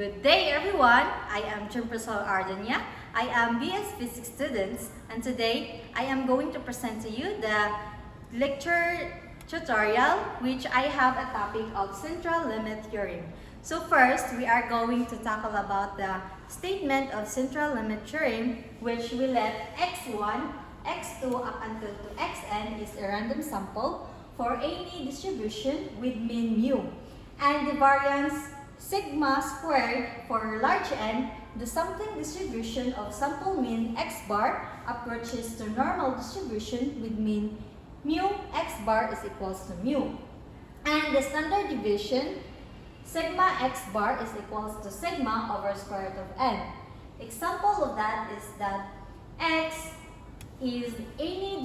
Good day everyone! I am Jumpersol Ardenia. I am BS Physics student, and today I am going to present to you the lecture tutorial which I have a topic of central limit theorem. So first, we are going to tackle about the statement of central limit theorem, which we let x1, x2 up until to xn is a random sample for any distribution with mean mu, and the variance sigma squared for large N, the sampling distribution of sample mean x bar approaches to normal distribution with mean mu x bar is equals to mu. And the standard deviation sigma x bar is equals to sigma over square root of n. Example of that is that x is any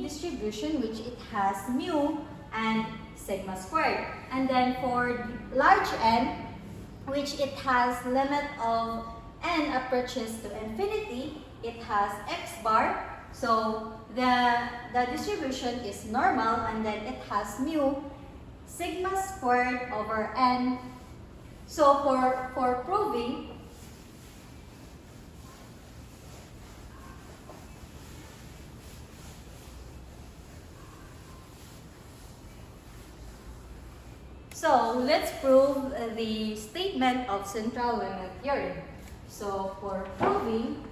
distribution which it has mu and sigma squared. And then for large N, which it has limit of n approaches to infinity, it has x bar. So the distribution is normal, and then it has mu sigma squared over n. So for proving So let's prove the statement of central limit theorem. So for proving,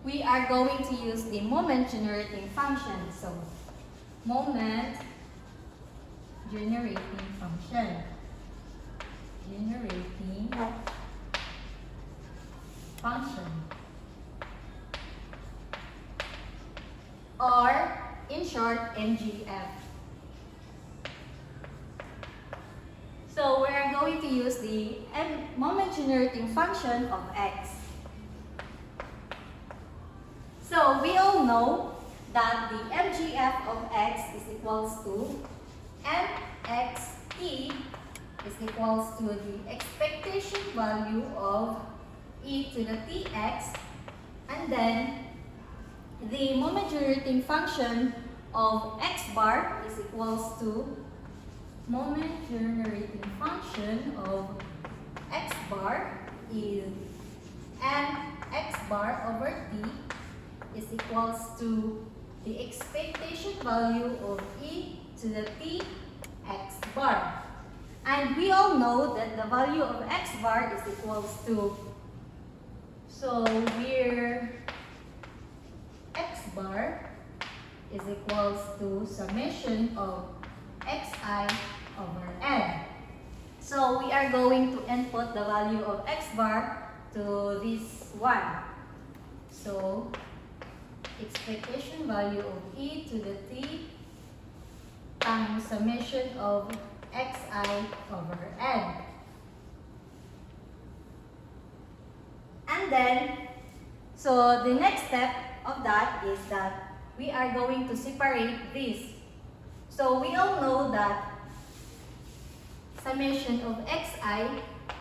we are going to use the moment generating function. So moment generating function. Or in short, MGF. So we are going to use the moment generating function of x. So we all know that the MGF of x is equals to mxt is equals to the expectation value of e to the tx, and then the moment generating function of x bar is equals to moment generating function of x bar is mx bar over t is equals to the expectation value of e to the t x bar. And we all know that the value of x bar is equals to, so here x bar is equals to summation of xi over n. So we are going to input the value of x bar to this one. So expectation value of e to the t times summation of xi over n. And then, so the next step of that is that we are going to separate this. So we all know that summation of xi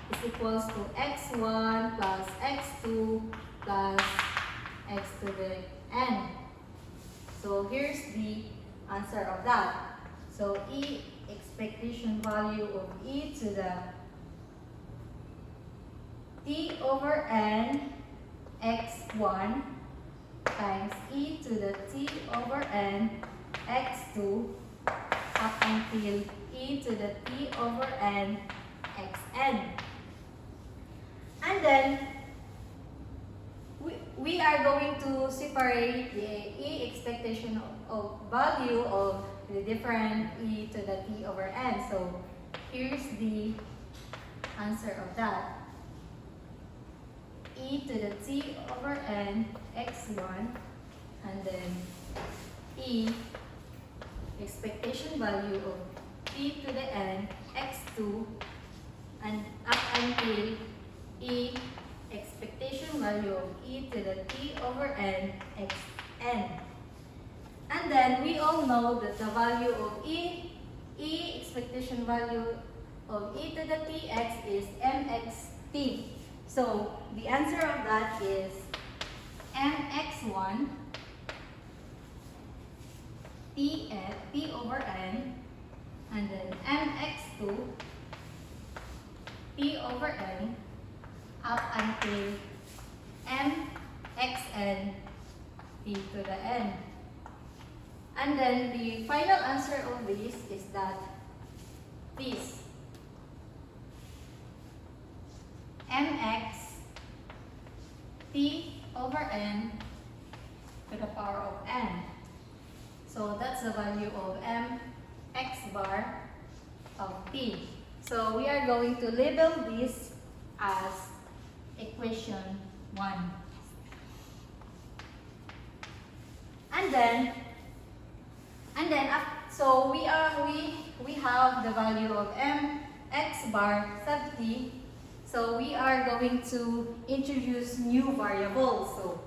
is equals to x1 plus x2 plus x to the n. So here's the answer of that. So e expectation value of e to the t over n x1 times e to the t over n x2 up until e to the t over n xn. And then we are going to separate the e expectation of value of the different e to the t over n. So here's the answer of that. E to the t over n x1, and then e expectation value of t to the n x2, and up until e expectation value of e to the t over n xn. And then we all know that the value of e expectation value of e to the tx is mxt. So the answer of that is mx1 P over n, and then mx2 P over n up until mxn P to the n. And then the final answer of this is that this mx P over n to the power of n. So that's the value of mx bar of P. So we are going to label this as equation 1. So we have the value of mx bar sub t. So we are going to introduce new variables.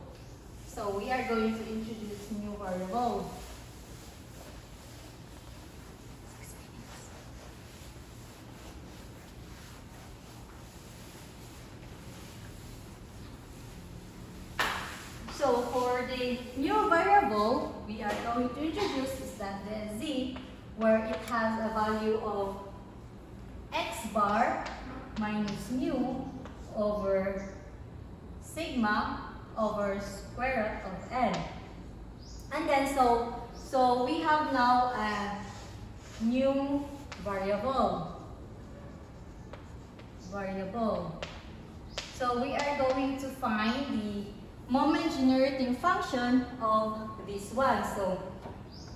So we are going to introduce new variables. So for the new variable we are going to introduce is that the z, where it has a value of x bar minus mu over sigma over square root of n. And then so we have now a new variable. So we are going to find the moment generating function of this one. So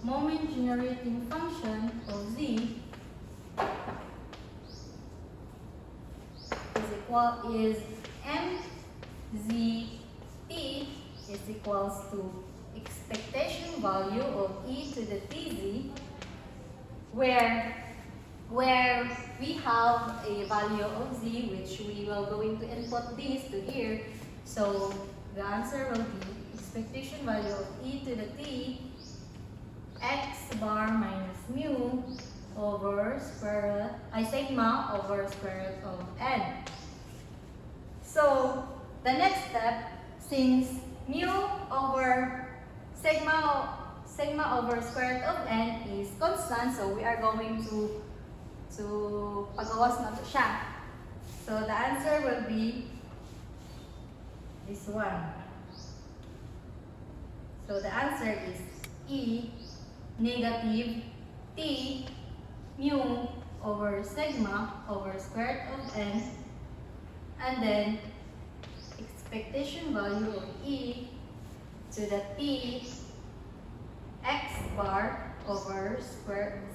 moment generating function of z is mzt is equals to expectation value of e to the tz, where we have a value of z which we will going to input this to here. So the answer will be expectation value of e to the t x bar minus mu over sigma over square root of n. So the next step, since mu over sigma over square root of n is constant, so we are going to pagawas na to siya. So the answer will be this one. So the answer is e negative t mu over sigma over square root of n, and then expectation value of e to the t x bar over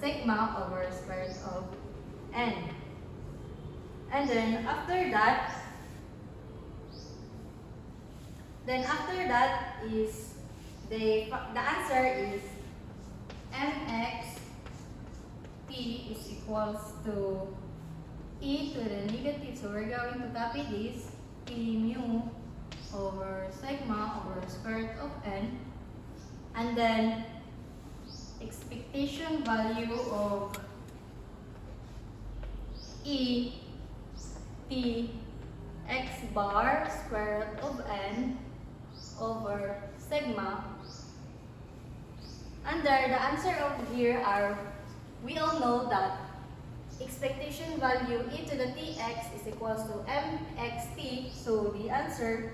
sigma over square root of n. And then after that is the answer is mx p is equals to e to the negative. So we're going to copy this p mu over sigma over square root of n, and then expectation value of e t x bar square root of n over sigma. And there, the answer over here are, we all know that expectation value e to the tx is equals to mxt. So the answer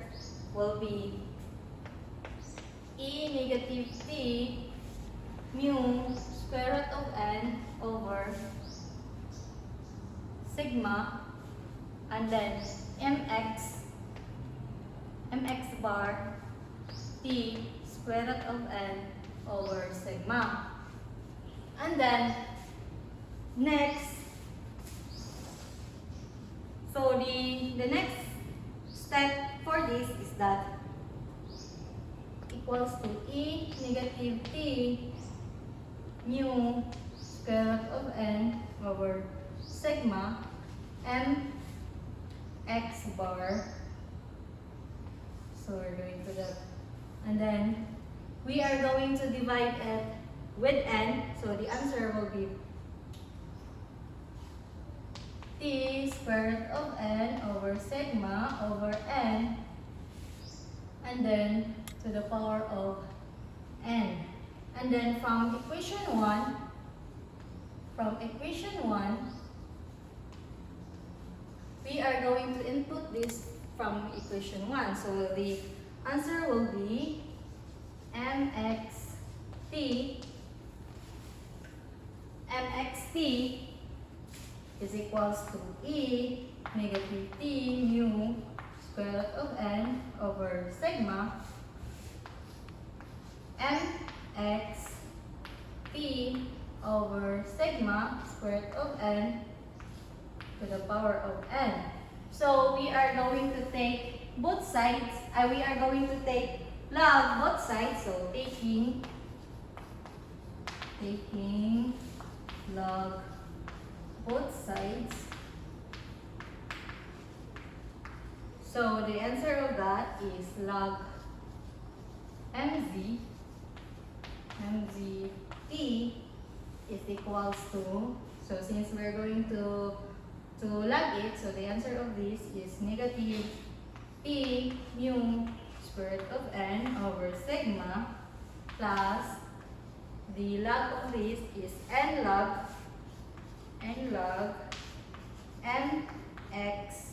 will be e negative t mu square root of n over sigma, and then mx bar t square root of n over sigma. And then next, so the next step for this is that equals to e negative t mu square root of n over sigma mx bar. So we're going to that, and then we are going to divide it with n. So the answer will be t square root of n over sigma over n, and then to the power of n. And then from equation 1, we are going to input this from equation 1. So the answer will be mxt is equals to e negative t mu square root of n over sigma mx p over sigma square root of n to the power of n. So we are going to take both sides, we are going to take log both sides. So taking log both sides. So the answer of that is log mz t is equals to, so since we're going to log it, so the answer of this is negative p mu square root of n over sigma plus the log of this is n log mx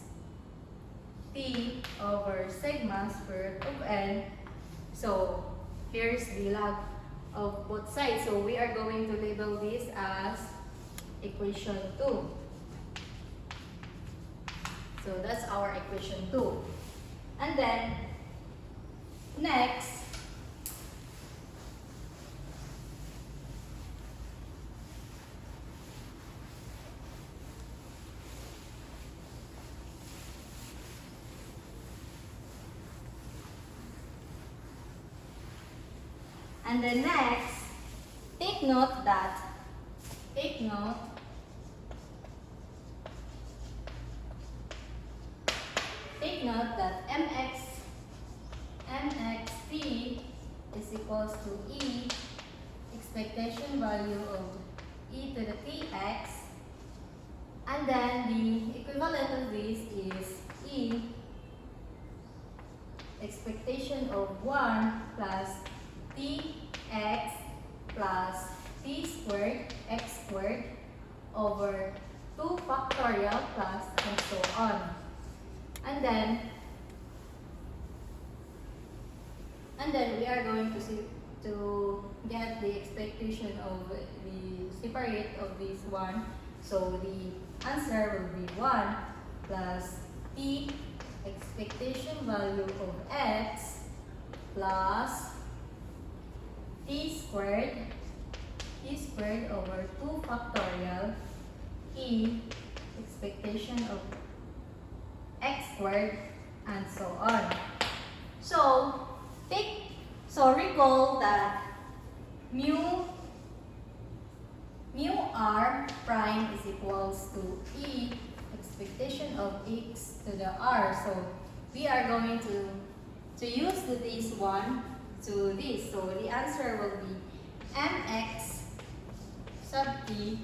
t over sigma square root of n. So here's the log of both sides. So we are going to label this as equation 2. So that's our equation 2. And then next, take note that mxt is equals to e expectation value of e to the tx, and then the equivalent of this is e expectation of 1 plus tx plus t squared x squared over 2 factorial plus and so on. And then we are going to get the expectation of the separate of this one. So the answer will be 1 plus t expectation value of x plus t squared over 2 factorial e expectation of x squared and so on. So recall that mu r prime is equals to e expectation of x to the r. So we are going to use this one to this. So the answer will be mx sub t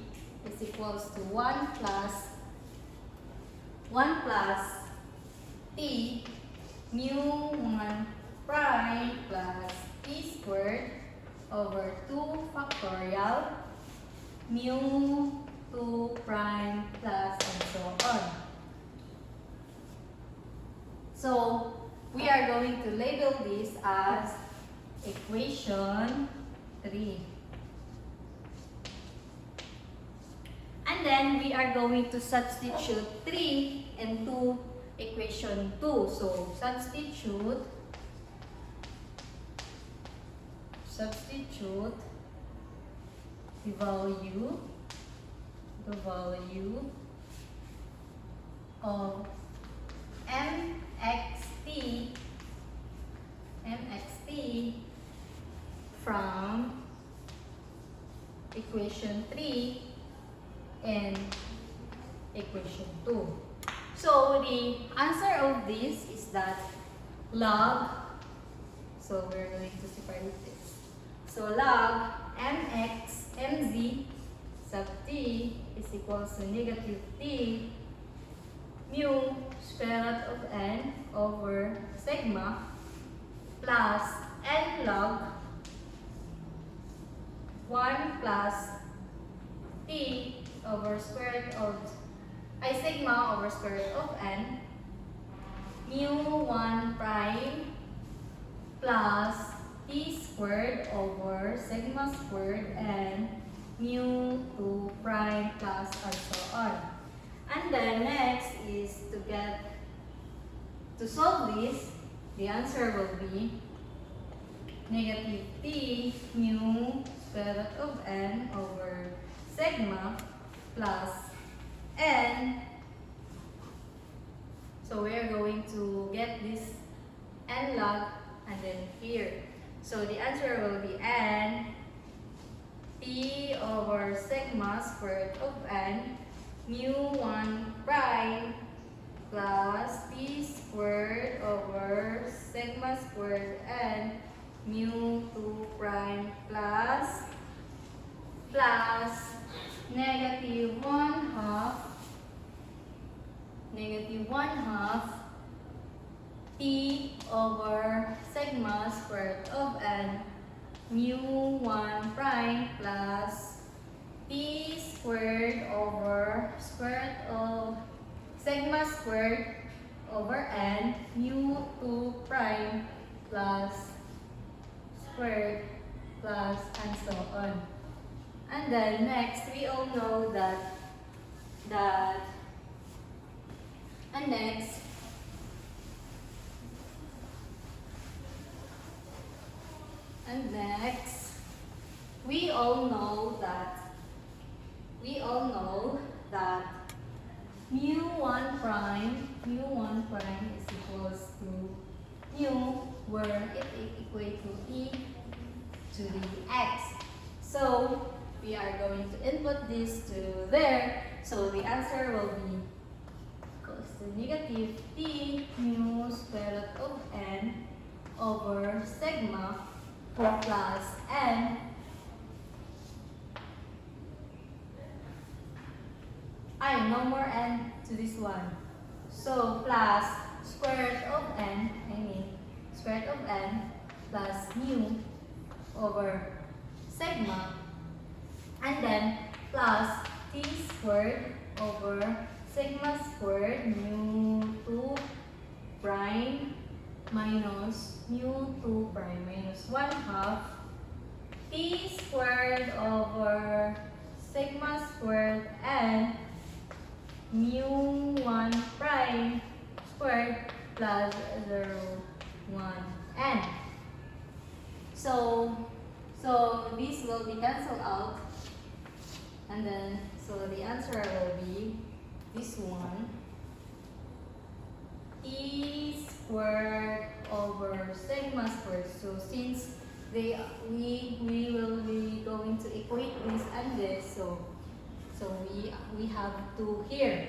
is equals to 1 plus t mu 1 prime plus t squared over 2 factorial mu 2 prime plus and so on. So we are going to label this as equation 3. And then we are going to substitute 3 into equation 2. So substitute the value of mxt from equation 3 and equation 2. So the answer of this is that log, so we're going to separate this. So log mz sub t is equals to negative t mu square root of n over sigma plus n log 1 plus t over square root of sigma over square root of n mu 1 prime plus t squared over sigma squared and mu 2 prime plus and so on. And then next is to solve this, the answer will be negative t mu square root of n over sigma plus n. So we are going to get this n log and then here. So the answer will be n t over sigma square root of n mu 1 prime plus t squared over sigma squared n mu 2 prime plus negative 1/2 t over sigma square root of n mu 1 prime plus t squared over square root of sigma squared over n mu 2 prime plus squared plus and so on. And then next, we all know that and next we all know that mu 1 prime is equals to mu, where it equates to e to the x. So we are going to input this to there. So the answer will be equals to negative t mu square root of n over sigma plus n. No more n to this one. So plus square root of n, square root of n plus mu over sigma, and then plus t squared over sigma squared mu 2 prime minus mu 2 prime minus 1/2 t squared over sigma squared and mu 1 prime squared plus 0, 1, n. So this will be cancelled out, and then so the answer will be this one, t squared over sigma squared. So since we will be going to equate this and this, so we have 2 here.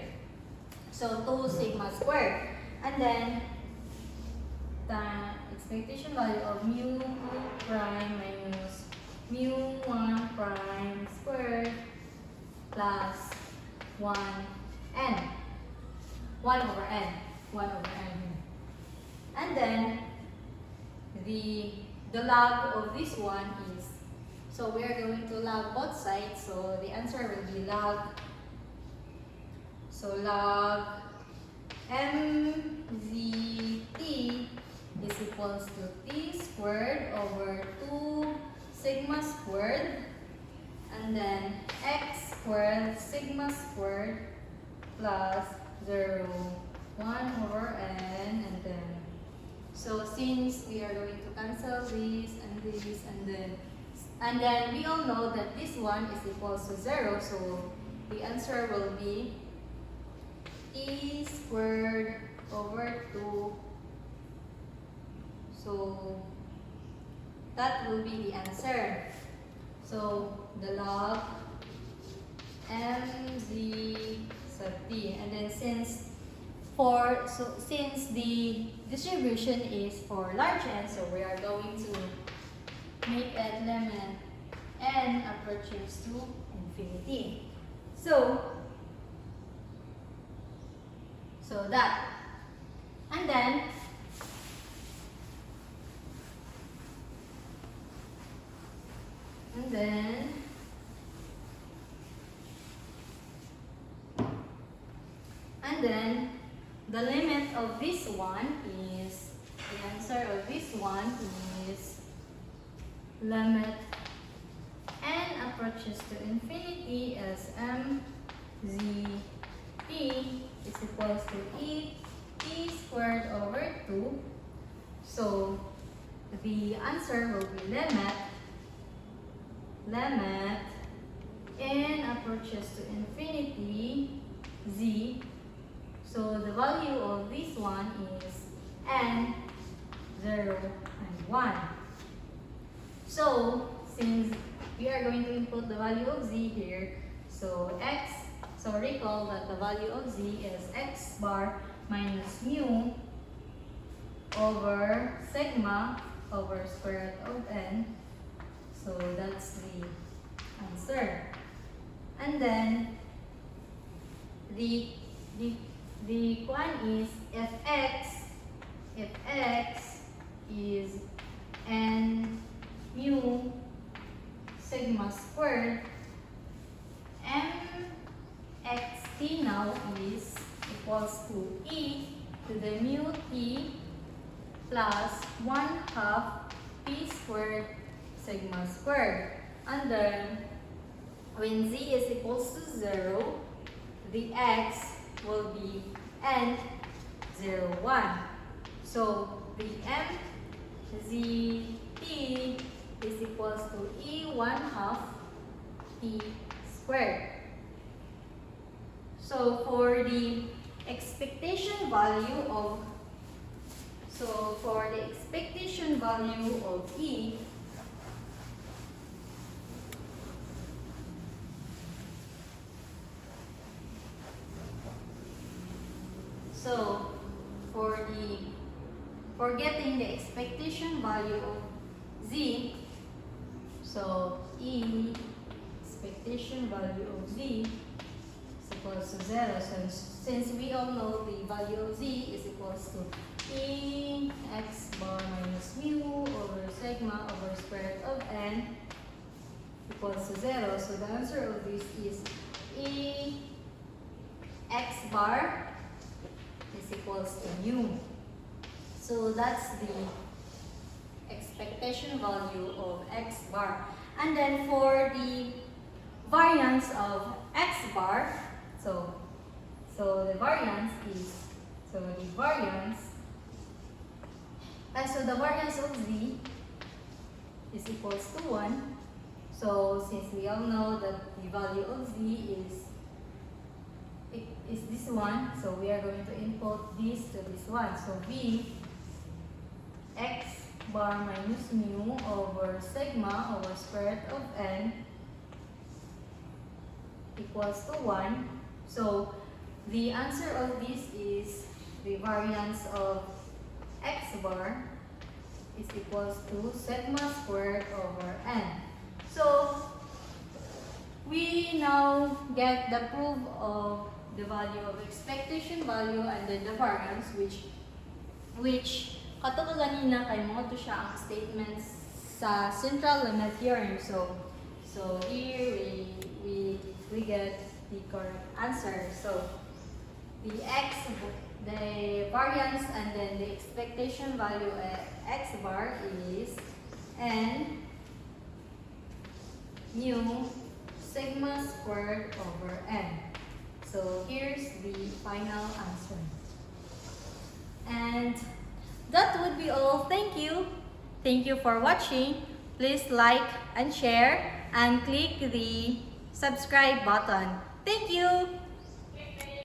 So 2 sigma squared, and then the expectation value of mu 2 prime minus mu 1 prime squared plus 1n, 1 over n. And then the log of this one is, so we are going to log both sides, so the answer will be log mzt is equals to t squared over 2 sigma squared, and then x squared sigma squared plus 0, 1 over n, and then so since we are going to cancel this and this, and then we all know that this one is equals to 0, so the answer will be t squared over 2. So that will be the answer. So the log mz sub t, and then since the distribution is for large n, so we are going to make that limit n approaches to infinity. So that, and then And then the limit of this one is, the answer of this one is limit n approaches to infinity as m z t is equals to e t squared over 2. So the answer will be limit n approaches to infinity z. So the value of this one is n, 0, and 1. So since we are going to input the value of z here, so recall that the value of z is x bar minus mu over sigma over square root of n. So that's the answer. And then the one is if x is n mu sigma squared, mxt now is equals to e to the mu t plus 1/2 p squared sigma squared. And then when z is equals to 0, the x will be n 0, 1. So the mzt is equals to e 1/2 p squared. So for the expectation value of e, so for getting the expectation value of z, so e expectation value of z is equals to 0. Since we all know the value of z is equals to e x bar minus mu over sigma over square root of n equals to 0. So the answer of this is e x bar is equals to mu. So that's the expectation value of x bar. And then for the variance of x bar, so the variance of z is equals to 1. So since we all know that the value of z is this one, so we are going to input this to this one. So v x bar minus mu over sigma over square root of n equals to 1. So the answer of this is the variance of x bar is equals to sigma squared over n. So we now get the proof of the value of expectation value and then the variance, which katulad kanina kay mo to siya ang statements sa central limit theorem. So here we get the correct answer. So the variance and then the expectation value at x bar is n mu sigma squared over n. So here's the final answer. And that would be all. Thank you. Thank you for watching. Please like and share and click the subscribe button. Thank you.